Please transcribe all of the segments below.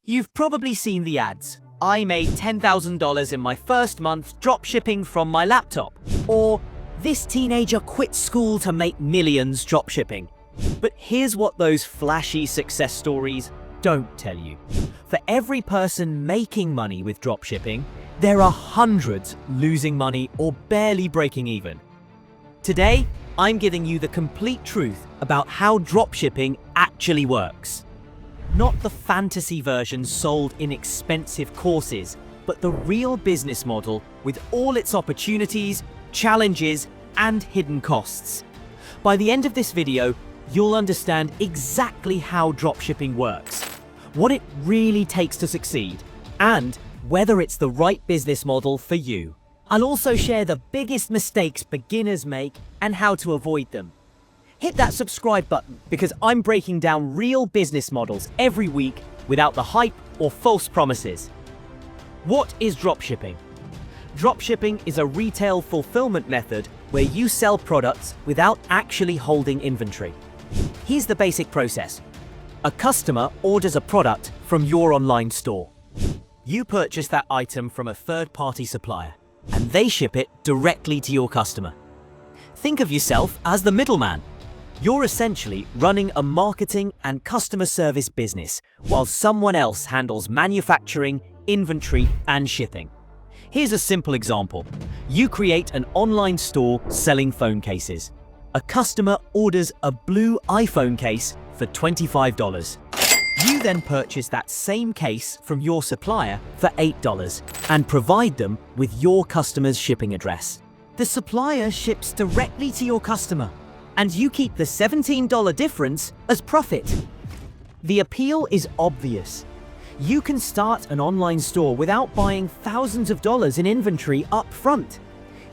You've probably seen the ads. I made $10,000 in my first month dropshipping from my laptop. Or, this teenager quit school to make millions dropshipping. But here's what those flashy success stories don't tell you. For every person making money with dropshipping, there are hundreds losing money or barely breaking even. Today, I'm giving you the complete truth about how dropshipping actually works. Not the fantasy version sold in expensive courses, but the real business model with all its opportunities, challenges, and hidden costs. By the end of this video, you'll understand exactly how dropshipping works, what it really takes to succeed, and whether it's the right business model for you. I'll also share the biggest mistakes beginners make and how to avoid them. Hit that subscribe button because I'm breaking down real business models every week without the hype or false promises. What is dropshipping? Dropshipping is a retail fulfillment method where you sell products without actually holding inventory. Here's the basic process. A customer orders a product from your online store. You purchase that item from a third-party supplier, and they ship it directly to your customer. Think of yourself as the middleman. You're essentially running a marketing and customer service business while someone else handles manufacturing, inventory, and shipping. Here's a simple example. You create an online store selling phone cases. A customer orders a blue iPhone case for $25. You then purchase that same case from your supplier for $8 and provide them with your customer's shipping address. The supplier ships directly to your customer, and you keep the $17 difference as profit. The appeal is obvious. You can start an online store without buying thousands of dollars in inventory up front.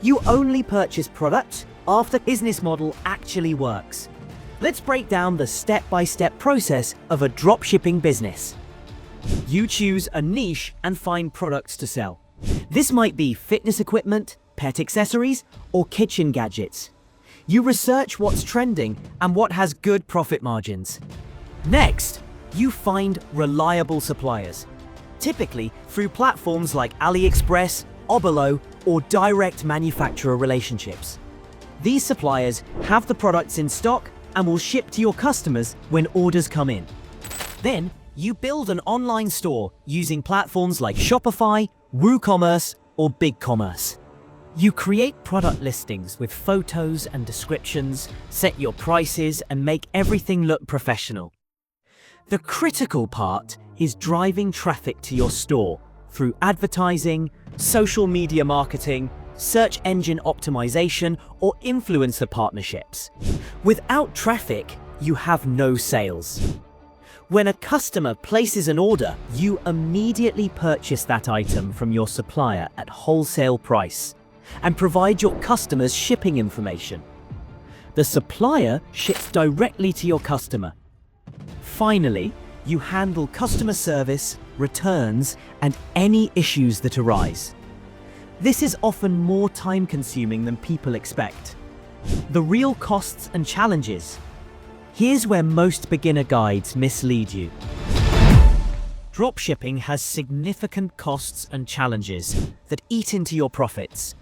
You only purchase products after the business model actually works. Let's break down the step-by-step process of a dropshipping business. You choose a niche and find products to sell. This might be fitness equipment, pet accessories, or kitchen gadgets. You research what's trending and what has good profit margins. Next, you find reliable suppliers, typically through platforms like AliExpress, Oberlo, or direct manufacturer relationships. These suppliers have the products in stock and will ship to your customers when orders come in. Then, you build an online store using platforms like Shopify, WooCommerce, or BigCommerce. You create product listings with photos and descriptions, set your prices, and make everything look professional. The critical part is driving traffic to your store through advertising, social media marketing, search engine optimization, or influencer partnerships. Without traffic, you have no sales. When a customer places an order, you immediately purchase that item from your supplier at wholesale price and provide your customers shipping information. The supplier ships directly to your customer. Finally, you handle customer service, returns, and any issues that arise. This is often more time-consuming than people expect. The real costs and challenges. Here's where most beginner guides mislead you. Dropshipping has significant costs and challenges that eat into your profits.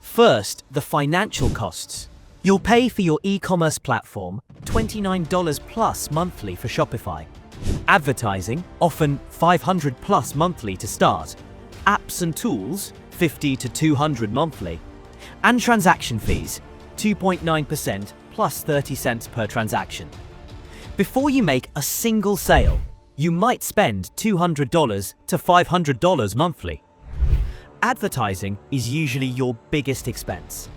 First, the financial costs. You'll pay for your e-commerce platform $29 plus monthly for Shopify. Advertising, often $500 plus monthly to start. Apps and tools, $50 to $200 monthly. And transaction fees, 2.9% plus 30 cents per transaction. Before you make a single sale, you might spend $200 to $500 monthly. Advertising is usually your biggest expense.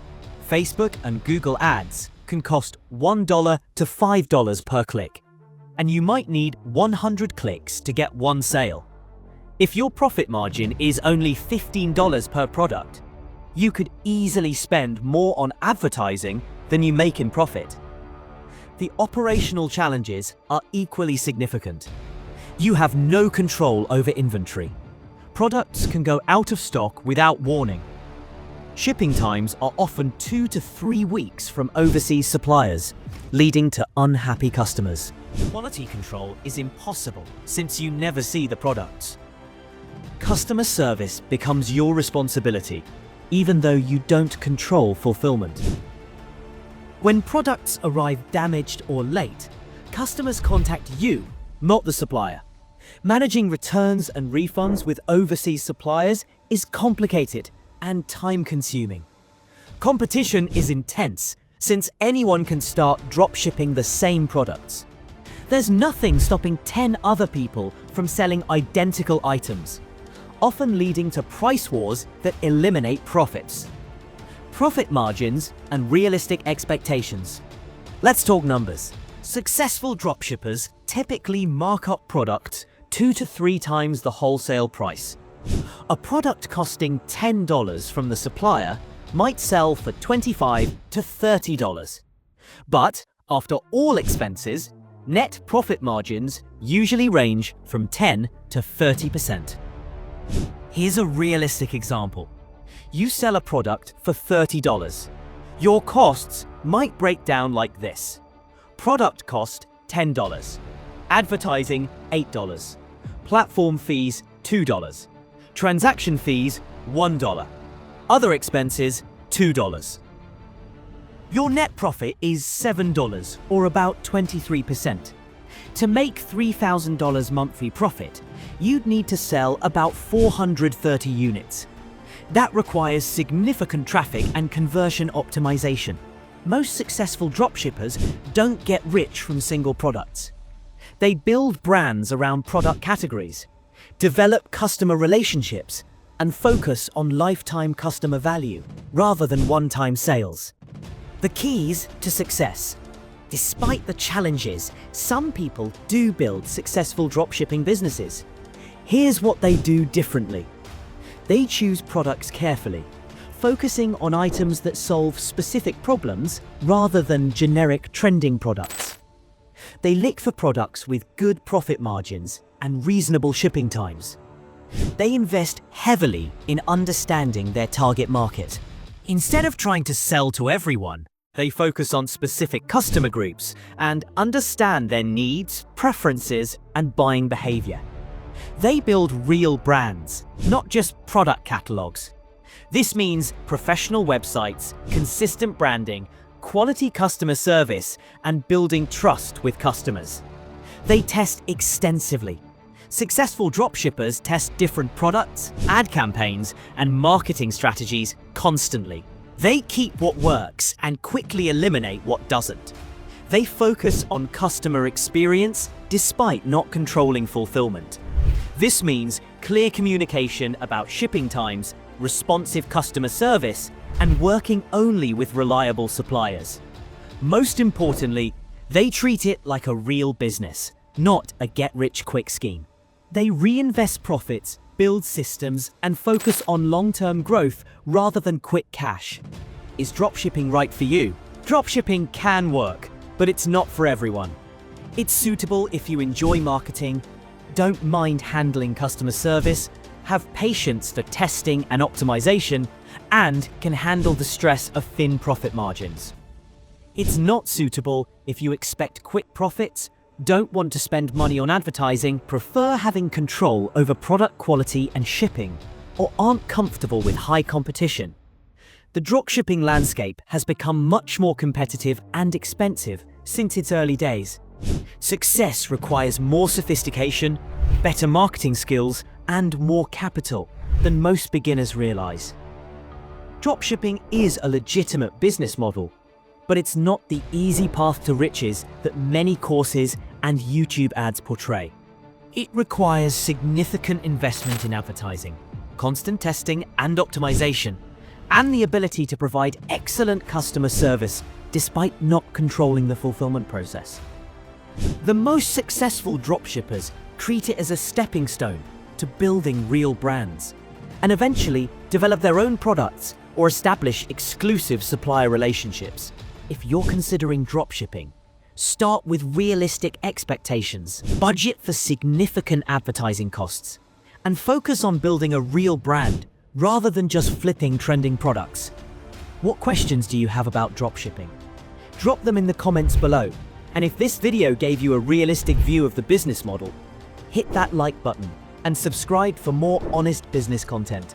Facebook and Google ads can cost $1 to $5 per click, and you might need 100 clicks to get one sale. If your profit margin is only $15 per product, you could easily spend more on advertising than you make in profit. The operational challenges are equally significant. You have no control over inventory. Products can go out of stock without warning. Shipping times are often 2 to 3 weeks from overseas suppliers, leading to unhappy customers. Quality control is impossible since you never see the products. Customer service becomes your responsibility, even though you don't control fulfillment. When products arrive damaged or late, customers contact you, not the supplier. Managing returns and refunds with overseas suppliers is complicated and time-consuming. Competition is intense, since anyone can start dropshipping the same products. There's nothing stopping 10 other people from selling identical items, often leading to price wars that eliminate profits. Profit margins and realistic expectations. Let's talk numbers. Successful dropshippers typically mark up products 2 to 3 times the wholesale price. A product costing $10 from the supplier might sell for $25 to $30. But after all expenses, net profit margins usually range from 10 to 30%. Here's a realistic example. You sell a product for $30. Your costs might break down like this. Product cost $10. Advertising $8. Platform fees $2. Transaction fees $1. Other expenses $2. Your net profit is $7, or about 23%. To make $3,000 monthly profit, you'd need to sell about 430 units. That requires significant traffic and conversion optimization. Most successful dropshippers don't get rich from single products. They build brands around product categories, develop customer relationships, and focus on lifetime customer value rather than one-time sales. The keys to success. Despite the challenges, some people do build successful dropshipping businesses. Here's what they do differently. They choose products carefully, focusing on items that solve specific problems rather than generic trending products. They look for products with good profit margins and reasonable shipping times. They invest heavily in understanding their target market. Instead of trying to sell to everyone, they focus on specific customer groups and understand their needs, preferences, and buying behavior. They build real brands, not just product catalogs. This means professional websites, consistent branding, quality customer service, and building trust with customers. They test extensively. Successful dropshippers test different products, ad campaigns, and marketing strategies constantly. They keep what works and quickly eliminate what doesn't. They focus on customer experience despite not controlling fulfillment. This means clear communication about shipping times, responsive customer service, and working only with reliable suppliers. Most importantly, they treat it like a real business, not a get-rich-quick scheme. They reinvest profits, build systems, and focus on long-term growth rather than quick cash. Is dropshipping right for you? Dropshipping can work, but it's not for everyone. It's suitable if you enjoy marketing, don't mind handling customer service, have patience for testing and optimization, and can handle the stress of thin profit margins. It's not suitable if you expect quick profits, don't want to spend money on advertising, prefer having control over product quality and shipping, or aren't comfortable with high competition. The dropshipping landscape has become much more competitive and expensive since its early days. Success requires more sophistication, better marketing skills, and more capital than most beginners realize. Dropshipping is a legitimate business model, but it's not the easy path to riches that many courses and YouTube ads portray. It requires significant investment in advertising, constant testing and optimization, and the ability to provide excellent customer service despite not controlling the fulfillment process. The most successful dropshippers treat it as a stepping stone to building real brands, and eventually develop their own products or establish exclusive supplier relationships. If you're considering dropshipping, start with realistic expectations, budget for significant advertising costs, and focus on building a real brand rather than just flipping trending products. What questions do you have about dropshipping? Drop them in the comments below, And if this video gave you a realistic view of the business model, hit that like button and subscribe for more honest business content.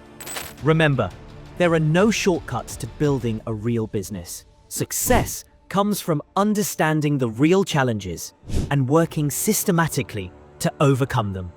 Remember, there are no shortcuts to building a real business. Success comes from understanding the real challenges and working systematically to overcome them.